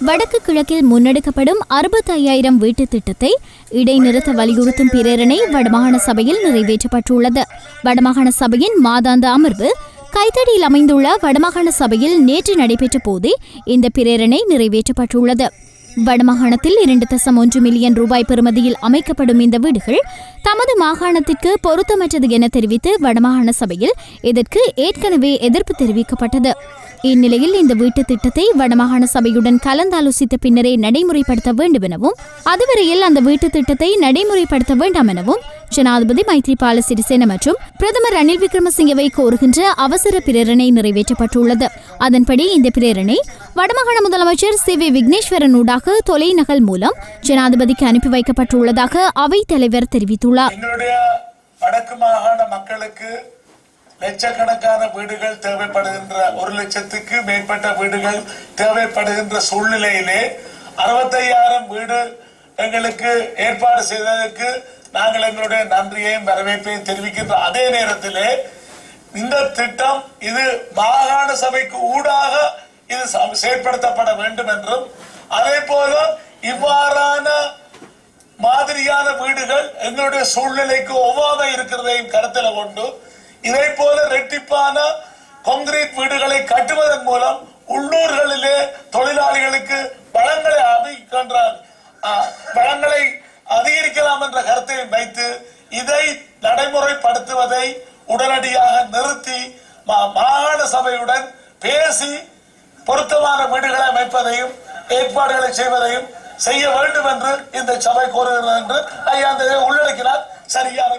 வடக்கு கிழக்கில் முன்னெடுக்கப்படும் 65,000 வீட்டு திட்டத்தை இடைநிறுத்த வலியுறுத்தும் பிரேரணை வடமாகாண சபையில் நிறைவேற்றப்பட்டுள்ளது. வடமாகாண சபையின் மாதாந்த அமர்வு கைத்தடியில் அமைந்துள்ள வடமாகாண சபையில் நேற்று நடைபெற்ற போதே இந்த பிரேரணை நிறைவேற்றப்பட்டுள்ளது. வடமாகாணத்தில் 2.1 மில்லியன் ரூபாய் பெறுமதியில் அமைக்கப்படும் இந்த வீடுகள் தமது மாகாணத்திற்கு பொருத்தமற்றது என தெரிவித்து வடமாகாண சபையில் இதற்கு ஏற்கனவே எதிர்ப்பு தெரிவிக்கப்பட்டது. இந்நிலையில் இந்த வீட்டு திட்டத்தை வடமாகாண சபையுடன் கலந்தாலோசித்த பின்னரே நடைமுறைப்படுத்த வேண்டும் எனவும் அதுவரையில் அந்த வீட்டு திட்டத்தை நடைமுறைப்படுத்த வேண்டாம் எனவும் ஜனாதிபதி மைத்ரிபால சிறிசேன மற்றும் பிரதமர் ரணில் விக்ரமசிங்கவை கோருகின்ற அவசர பிரேரணை நிறைவேற்றப்பட்டுள்ளது. அதன்படி இந்த பிரேரணை வடமாகாண முதலமைச்சர் சி.வி. விக்னேஸ்வரன் ஊடாக தொலைநகல் மூலம் ஜனாதிபதிக்கு அனுப்பி வைக்கப்பட்டுள்ளதாக அவைத் தலைவர் தெரிவித்துள்ளார். வடக்கு மாகாண மக்களுக்கு லட்சக்கணக்கான வீடுகள் தேவைப்படுகின்ற 1 லட்சத்துக்கு மேற்பட்ட வீடுகள் தேவைப்படுகின்ற சூழ்நிலையிலே 65,000 வீடு எங்களுக்கு ஏற்பாடு செய்ததற்கு நாங்கள் எங்களுடைய நன்றியையும் வரவேற்பையும் தெரிவிக்கின்ற அதே நேரத்திலே இந்த திட்டம் இது மாகாண சபைக்கு ஊடாக இது செயற்படுத்தப்பட வேண்டும் என்றும் அதே போல இவ்வாறான மாதிரியான வீடுகள் எங்களுடைய சூழ்நிலைக்கு ஒவ்வாத இருக்கிறதையும் கருத்தில் கொண்டு இதை போல ரெட்டிப்பான கான்கிரீட் வீடுகளை கட்டுவதன் மூலம் உள்ளூர்களிலே தொழிலாளிகளுக்கு வளங்களை அதிகரிக்கலாம் என்ற கருத்தை வைத்து இதை நடைமுறைப்படுத்துவதை உடனடியாக நிறுத்தி மாகாண சபையுடன் பேசி பொருத்தமான வீடுகளை அமைப்பதையும் ஏற்பாடுகளை செய்வதையும் செய்ய வேண்டும் என்று இந்த சபை கோருகிறது என்று ஐயா உள்ளடக்கினார். சரியான